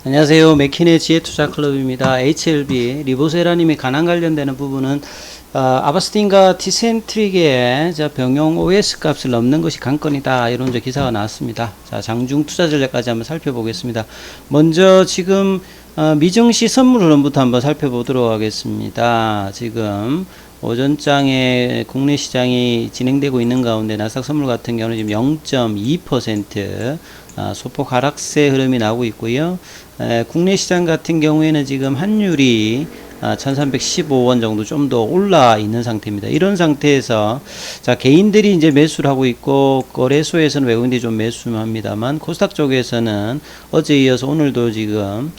안녕하세요. 맥킨의 지혜투자클럽입니다. HLB 리보세라님이 간암 관련되는 부분은 아바스틴과 티센트릭의 병용 OS 값을 넘는 것이 관건이다, 이런 기사가 나왔습니다. 자, 장중 투자 전략까지 한번 살펴보겠습니다. 먼저 지금 미증시 선물 흐름부터 한번 살펴보도록 하겠습니다. 지금 오전장에 국내 시장이 진행되고 있는 가운데 나스닥 선물 같은 경우는 지금 0.2% 소폭 하락세 흐름이 나오고 있고요. 국내 시장 같은 경우에는 지금 환율이 1315원 정도 좀 더 올라 있는 상태입니다. 이런 상태에서 자, 개인들이 이제 매수를 하고 있고 거래소에서는 외국인들이 좀 매수합니다만 코스닥 쪽에서는 어제 이어서 오늘도 지금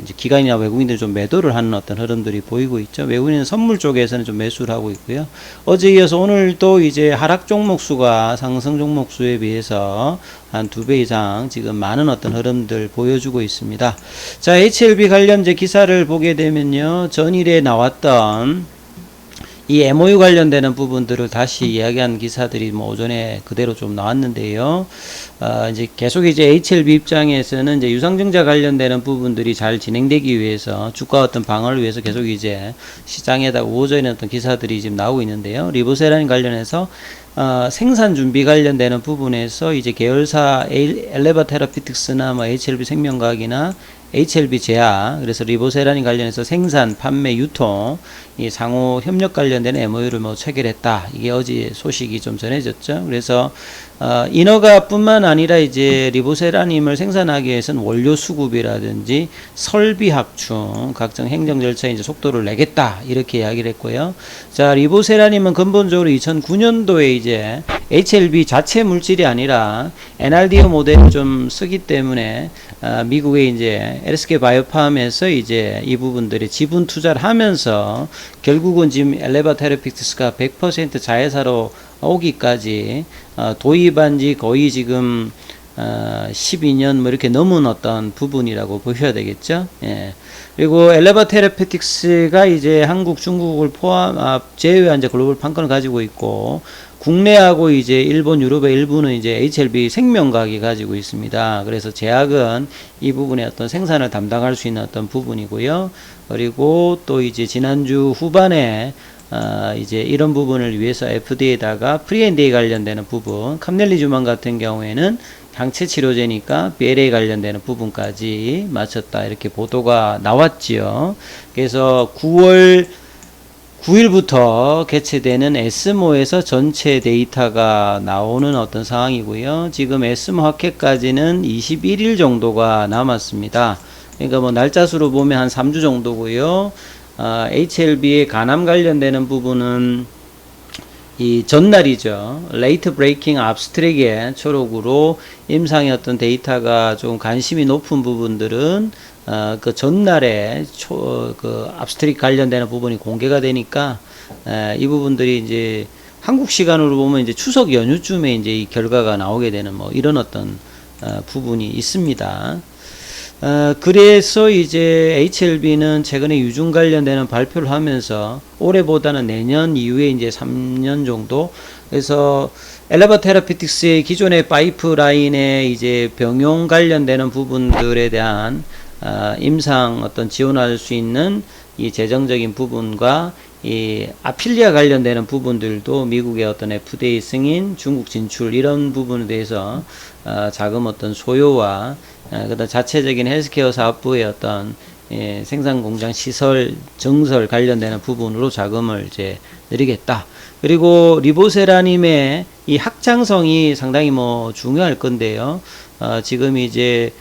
이제 기관이나 외국인들이 좀 매도를 하는 어떤 흐름들이 보이고 있죠. 외국인은 선물 쪽에서는 좀 매수를 하고 있고요. 어제 이어서 오늘도 이제 하락 종목 수가 상승 종목 수에 비해서 한 2배 이상 지금 많은 어떤 흐름들 보여주고 있습니다. 자, HLB 관련 이제 기사를 보게 되면요, 전일에 나왔던 이 MOU 관련되는 부분들을 다시 이야기한 기사들이 오전에 그대로 좀 나왔는데요. 이제 계속 이제 HLB 입장에서는 이제 유상증자 관련되는 부분들이 잘 진행되기 위해서 주가 어떤 방어를 위해서 계속 이제 시장에다 우호적인 어떤 기사들이 지금 나오고 있는데요. 리보세라인 관련해서 생산 준비 관련되는 부분에서 이제 계열사 엘레바 테라피틱스나 HLB 생명과학이나 HLB 제약, 그래서 리보세라닌 관련해서 생산, 판매, 유통, 이 상호 협력 관련된 MOU를 체결했다. 이게 어제 소식이 좀 전해졌죠. 그래서 인허가 뿐만 아니라 이제 리보세라님을 생산하기 위해서는 원료 수급이라든지 설비 확충, 각종 행정 절차에 이제 속도를 내겠다, 이렇게 이야기를 했고요. 자, 리보세라님은 근본적으로 2009년도에 이제 HLB 자체 물질이 아니라 NRDO 모델을 좀 쓰기 때문에 미국의 이제 LSK 바이오팜에서 이제 이 부분들이 지분 투자를 하면서 결국은 지금 엘레바 테라피틱스가 100% 자회사로 오기까지 도입한 지 거의 지금 12년 이렇게 넘은 어떤 부분이라고 보셔야 되겠죠. 예. 그리고 엘레바 테라피틱스가 이제 한국, 중국을 제외한 이제 글로벌 판권을 가지고 있고, 국내하고 이제 일본, 유럽의 일부는 이제 HLB 생명과학이 가지고 있습니다. 그래서 제약은 이 부분의 어떤 생산을 담당할 수 있는 어떤 부분이고요. 그리고 또 이제 지난주 후반에 이제 이런 부분을 위해서 FDA에다가 프리-NDA 관련되는 부분, 캄넬리주만 같은 경우에는 항체 치료제니까 BLA 관련되는 부분까지 마쳤다, 이렇게 보도가 나왔지요. 그래서 9월 9일부터 개최되는 에스모에서 전체 데이터가 나오는 어떤 상황이고요. 지금 에스모 학회까지는 21일 정도가 남았습니다. 그러니까 날짜 수로 보면 한 3주 정도고요. HLB의 간암 관련되는 부분은 이 전날이죠. 레이트 브레이킹 압스트랙의 초록으로 임상의 어떤 데이터가 좀 관심이 높은 부분들은 그 전날에 그 압스트랙 관련되는 부분이 공개가 되니까 이 부분들이 이제 한국 시간으로 보면 이제 추석 연휴쯤에 이제 이 결과가 나오게 되는 이런 어떤 부분이 있습니다. 그래서 이제 HLB는 최근에 유증 관련되는 발표를 하면서 올해보다는 내년 이후에 이제 3년 정도, 그래서 엘레바 테라피틱스의 기존의 파이프라인에 이제 병용 관련되는 부분들에 대한 임상 어떤 지원할 수 있는 이 재정적인 부분과 이 아필리아 관련되는 부분들도 미국의 어떤 FDA 승인, 중국 진출, 이런 부분에 대해서 자금 어떤 소요와 그다음 자체적인 헬스케어 사업부의 어떤 생산 공장 시설 증설 관련되는 부분으로 자금을 이제 늘리겠다. 그리고 리보세라님의 이 확장성이 상당히 중요할 건데요. 지금 이제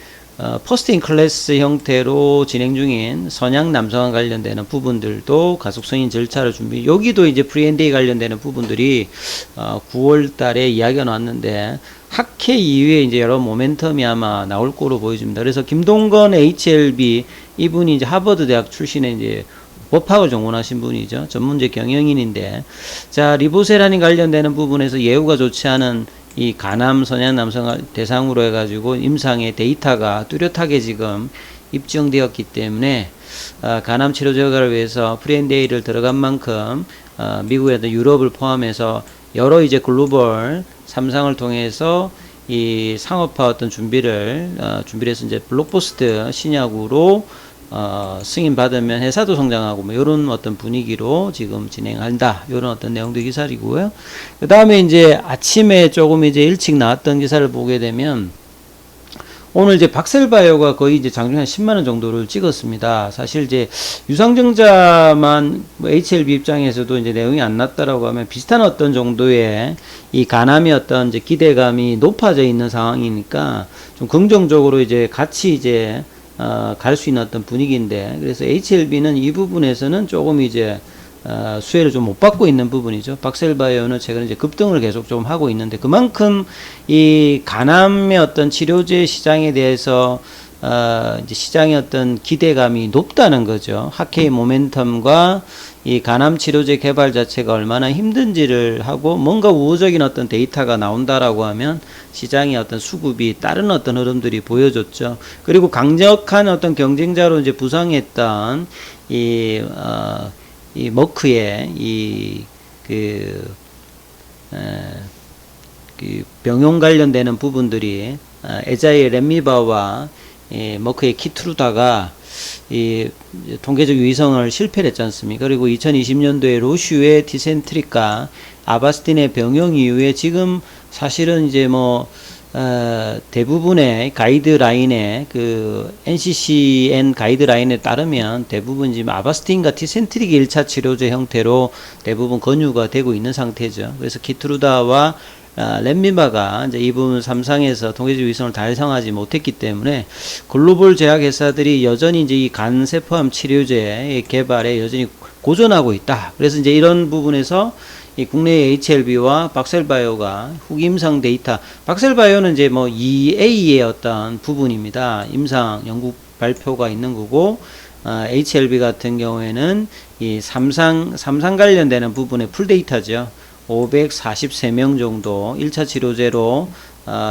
퍼스트 인 클래스 형태로 진행 중인 선양 남성화 관련되는 부분들도 가속 승인 절차를 여기도 이제 프리-NDA 관련되는 부분들이 9월 달에 이야기가 나왔는데, 학회 이후에 이제 여러 모멘텀이 아마 나올 거로 보여집니다. 그래서 김동건 HLB, 이분이 이제 하버드 대학 출신의 이제 법학을 전공하신 분이죠. 전문직 경영인인데, 자, 리보세라닌 관련되는 부분에서 예후가 좋지 않은 이 간암 선양 남성 대상으로 해가지고 임상의 데이터가 뚜렷하게 지금 입증되었기 때문에 간암 치료 제거를 위해서 프리-NDA를 들어간 만큼 미국에도 유럽을 포함해서 여러 이제 글로벌 3상을 통해서 이 상업화 어떤 준비를 해서 이제 블록버스터 신약으로 승인 받으면 회사도 성장하고 뭐 이런 어떤 분위기로 지금 진행한다. 이런 어떤 내용도 기사이고요. 그 다음에 이제 아침에 조금 이제 일찍 나왔던 기사를 보게 되면 오늘 이제 박셀바이오가 거의 이제 장중에 한 10만 원 정도를 찍었습니다. 사실 이제 유상증자만 뭐 HLB 입장에서도 이제 내용이 안 났다라고 하면 비슷한 어떤 정도의 이 가남이 어떤 이제 기대감이 높아져 있는 상황이니까 좀 긍정적으로 이제 같이 이제 갈 수 있는 어떤 분위기인데, 그래서 HLB는 이 부분에서는 조금 이제 수혜를 좀 못 받고 있는 부분이죠. 박셀바이오는 최근에 이제 급등을 계속 좀 하고 있는데, 그만큼 이 간암의 어떤 치료제 시장에 대해서 이제 시장의 어떤 기대감이 높다는 거죠. 하케이 모멘텀과 이 간암 치료제 개발 자체가 얼마나 힘든지를 하고 뭔가 우호적인 어떤 데이터가 나온다라고 하면 시장의 어떤 수급이 다른 어떤 흐름들이 보여줬죠. 그리고 강력한 어떤 경쟁자로 이제 부상했던 이 머크의 그 병용 관련되는 부분들이 에자의 렘미바와 머크의 키트루다가 이 통계적 유의성을 실패를 했지 않습니까? 그리고 2020년도에 로슈의 디센트릭과 아바스틴의 병용 이후에 지금 사실은 이제 뭐 대부분의 가이드라인에 그 NCCN 가이드라인에 따르면 대부분 지금 아바스틴과 티센트릭의 1차 치료제 형태로 대부분 권유가 되고 있는 상태죠. 그래서 키트루다와 렘미바가 이제 이 부분 3상에서 통계적 위성을 달성하지 못했기 때문에 글로벌 제약 회사들이 여전히 이제 이 간세포암 치료제의 개발에 여전히 고전하고 있다. 그래서 이제 이런 부분에서 이 국내의 HLB와 박셀바이오가 후기임상 데이터, 박셀바이오는 이제 뭐 EA의 어떤 부분입니다. 임상 연구 발표가 있는 거고, HLB 같은 경우에는 이 삼상 관련되는 부분의 풀데이터죠. 543명 정도 1차 치료제로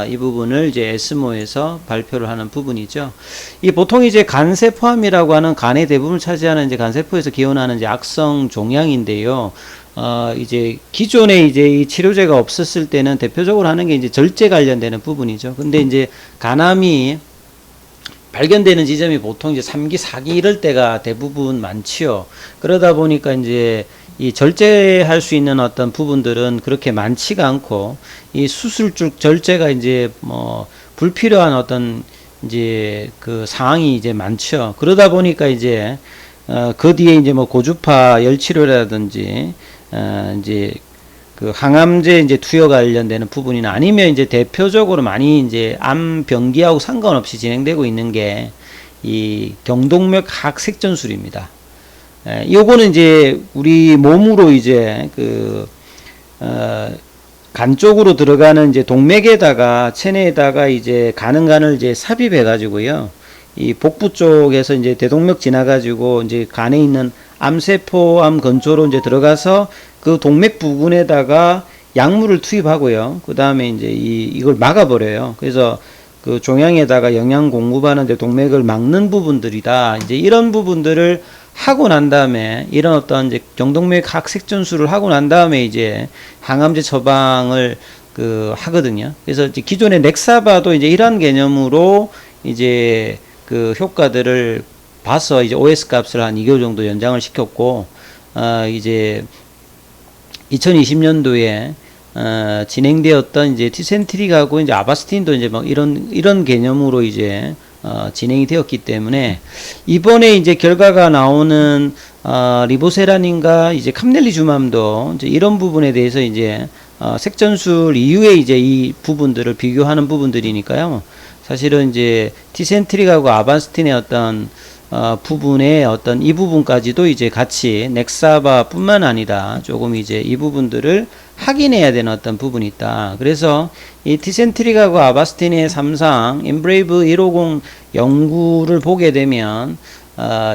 이 부분을 이제 에스모에서 발표를 하는 부분이죠. 이 보통 이제 간세포암이라고 하는 간의 대부분을 차지하는 이제 간세포에서 기원하는 이제 악성 종양인데요. 이제 기존에 이제 이 치료제가 없었을 때는 대표적으로 하는 게 이제 절제 관련되는 부분이죠. 근데 이제 간암이 발견되는 지점이 보통 이제 3기, 4기 이럴 때가 대부분 많지요. 그러다 보니까 이제 이 절제할 수 있는 어떤 부분들은 그렇게 많지가 않고, 이 수술적 절제가 이제 뭐 불필요한 어떤 이제 그 상황이 이제 많죠. 그러다 보니까 이제 그 뒤에 이제 뭐 고주파 열치료라든지 이제 그 항암제 이제 투여 관련되는 부분이나 아니면 이제 대표적으로 많이 이제 암 병기하고 상관없이 진행되고 있는 게 이 경동맥 학색전술입니다. 요거는 이제 우리 몸으로 이제 간 쪽으로 들어가는 이제 동맥에다가 체내에다가 이제 가는 간을 이제 삽입해 가지고요. 이 복부 쪽에서 이제 대동맥 지나 가지고 이제 간에 있는 암세포 암 근처로 이제 들어가서 그 동맥 부근에다가 약물을 투입하고요. 그 다음에 이제 이걸 막아버려요. 그래서 그 종양에다가 영양 공급하는 데 동맥을 막는 부분들이다. 이제 이런 부분들을 하고 난 다음에 이런 어떤 이제 경동맥 학색전술을 하고 난 다음에 이제 항암제 처방을 하거든요. 그래서 이제 기존의 넥사바도 이제 이런 개념으로 이제 그 효과들을 봐서 이제 OS 값을 한 2개월 정도 연장을 시켰고, 이제 2020년도에 진행되었던 이제 티센트릭하고 이제 아바스틴도 이제 뭐 이런 개념으로 이제 진행이 되었기 때문에 이번에 이제 결과가 나오는 리보세라닌과 이제 캄넬리주맘도 이제 이런 부분에 대해서 이제 색전술 이후에 이제 이 부분들을 비교하는 부분들이니까요. 사실은 이제 티센트릭하고 아바스틴의 어떤 부분의 어떤 이 부분까지도 이제 같이 넥사바 뿐만 아니라 조금 이제 이 부분들을 확인해야 되는 어떤 부분이 있다. 그래서 이 티센트릭하고 아바스틴의 3상 인브레이브 150 연구를 보게 되면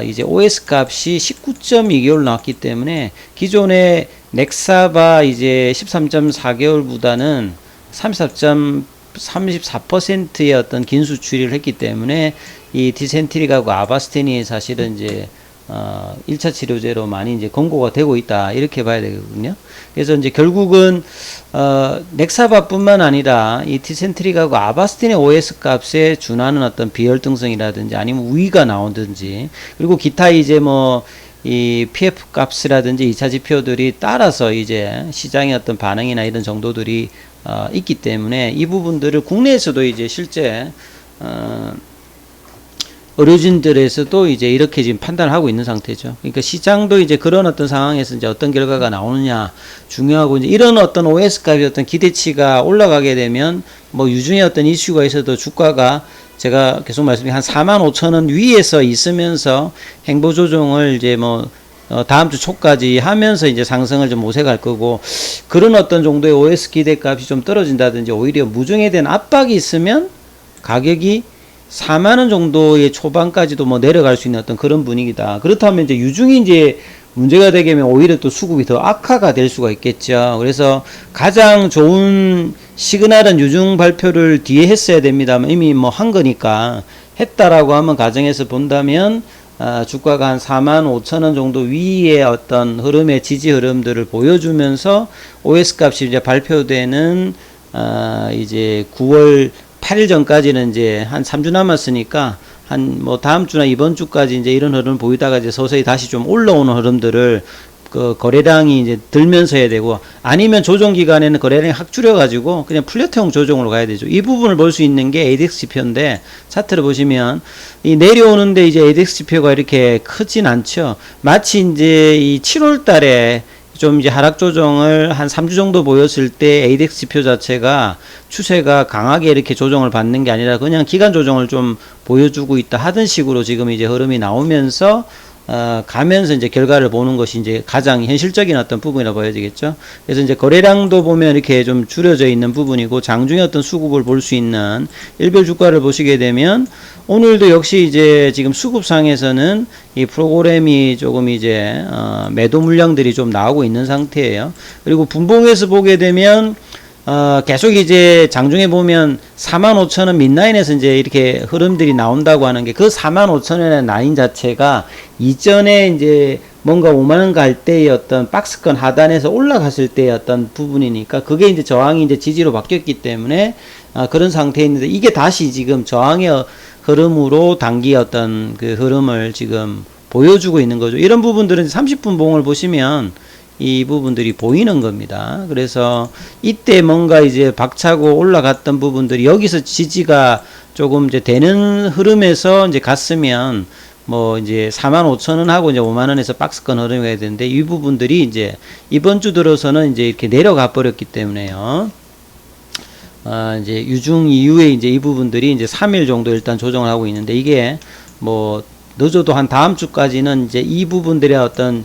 이제 OS 값이 19.2개월 나왔기 때문에 기존의 넥사바 이제 13.4개월보다는 34.34%의 어떤 긴 수출을 했기 때문에 이 디센트릭하고 아바스틴이 사실은 이제 1차 치료제로 많이 이제 권고가 되고 있다. 이렇게 봐야 되거든요. 그래서 이제 결국은, 넥사바뿐만 아니라 이 티센트릭하고 아바스틴의 OS 값에 준하는 어떤 비혈등성이라든지 아니면 우위가 나오든지, 그리고 기타 이제 뭐, 이 PF 값이라든지 2차 지표들이 따라서 이제 시장의 어떤 반응이나 이런 정도들이 있기 때문에 이 부분들을 국내에서도 이제 실제, 의료진들에서도 이제 이렇게 지금 판단을 하고 있는 상태죠. 그러니까 시장도 이제 그런 어떤 상황에서 이제 어떤 결과가 나오느냐 중요하고, 이제 이런 어떤 OS 값이 어떤 기대치가 올라가게 되면 뭐 유중의 어떤 이슈가 있어도 주가가 제가 계속 말씀드린 한 45,000원 위에서 있으면서 행보 조정을 이제 뭐 다음 주 초까지 하면서 이제 상승을 좀 모색할 거고, 그런 어떤 정도의 OS 기대값이 좀 떨어진다든지 오히려 무중에 대한 압박이 있으면 가격이 4만원 정도의 초반까지도 뭐 내려갈 수 있는 어떤 그런 분위기다. 그렇다면 이제 유중이 이제 문제가 되게 되면 오히려 또 수급이 더 악화가 될 수가 있겠죠. 그래서 가장 좋은 시그널은 유중 발표를 뒤에 했어야 됩니다만 이미 뭐 한 거니까, 했다라고 하면 가정에서 본다면 주가가 한 45,000원 정도 위의 어떤 흐름의 지지 흐름들을 보여주면서 OS 값이 이제 발표되는 이제 9월 8일 전까지는 이제 한 3주 남았으니까 한 뭐 다음 주나 이번 주까지 이제 이런 흐름을 보이다가 이제 서서히 다시 좀 올라오는 흐름들을 그 거래량이 이제 들면서 해야 되고, 아니면 조정 기간에는 거래량이 확 줄여 가지고 그냥 플랫형 조정으로 가야 되죠. 이 부분을 볼 수 있는 게 ADX 지표인데, 차트를 보시면 이 내려오는데 이제 ADX 지표가 이렇게 크진 않죠. 마치 이제 이 7월 달에 좀 이제 하락 조정을 한 3주 정도 보였을 때 ADX 지표 자체가 추세가 강하게 이렇게 조정을 받는 게 아니라 그냥 기간 조정을 좀 보여주고 있다 하던 식으로 지금 이제 흐름이 나오면서 가면서 이제 결과를 보는 것이 이제 가장 현실적인 어떤 부분이라고 봐야 되겠죠. 그래서 이제 거래량도 보면 이렇게 좀 줄여져 있는 부분이고, 장중에 어떤 수급을 볼 수 있는 일별 주가를 보시게 되면 오늘도 역시 이제 지금 수급상에서는 이 프로그램이 조금 이제 매도 물량들이 좀 나오고 있는 상태예요. 그리고 분봉에서 보게 되면 계속 이제 장중에 보면 45,000원 밑라인에서 이제 이렇게 흐름들이 나온다고 하는 게, 그 45,000원의 라인 자체가 이전에 이제 뭔가 5만원 갈 때의 어떤 박스권 하단에서 올라갔을 때의 어떤 부분이니까, 그게 이제 저항이 이제 지지로 바뀌었기 때문에 그런 상태에 있는데, 이게 다시 지금 저항의 흐름으로 단기 어떤 그 흐름을 지금 보여주고 있는 거죠. 이런 부분들은 30분 봉을 보시면 이 부분들이 보이는 겁니다. 그래서 이때 뭔가 이제 박차고 올라갔던 부분들이 여기서 지지가 조금 이제 되는 흐름에서 이제 갔으면 뭐 이제 45,000원 하고 이제 5만원에서 박스권 흐름이 가야 되는데, 이 부분들이 이제 이번 주 들어서는 이제 이렇게 내려가 버렸기 때문에요. 이제 유중 이후에 이제 이 부분들이 이제 3일 정도 일단 조정을 하고 있는데, 이게 뭐 늦어도 한 다음 주까지는 이제 이 부분들의 어떤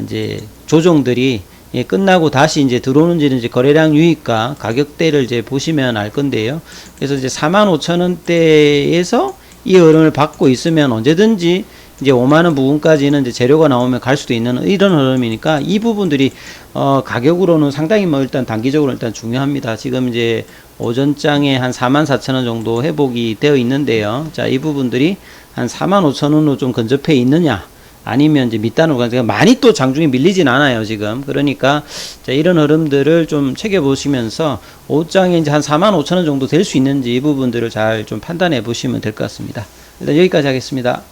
이제 조정들이 끝나고 다시 이제 들어오는지는 이제 거래량 유입과 가격대를 이제 보시면 알 건데요. 그래서 이제 45,000원대에서 이 흐름을 받고 있으면 언제든지 이제 5만원 부분까지는 이제 재료가 나오면 갈 수도 있는 이런 흐름이니까, 이 부분들이 가격으로는 상당히 뭐 일단 단기적으로 일단 중요합니다. 지금 이제 오전장에 한 44,000원 정도 회복이 되어 있는데요. 자, 이 부분들이 한 45,000원으로 좀 근접해 있느냐, 아니면 이제 밑단으로 가니까 많이 또 장중에 밀리진 않아요, 지금. 그러니까 자, 이런 흐름들을 좀 챙겨보시면서 오후장에 이제 한 45,000원 정도 될 수 있는지 이 부분들을 잘 좀 판단해 보시면 될 것 같습니다. 일단 여기까지 하겠습니다.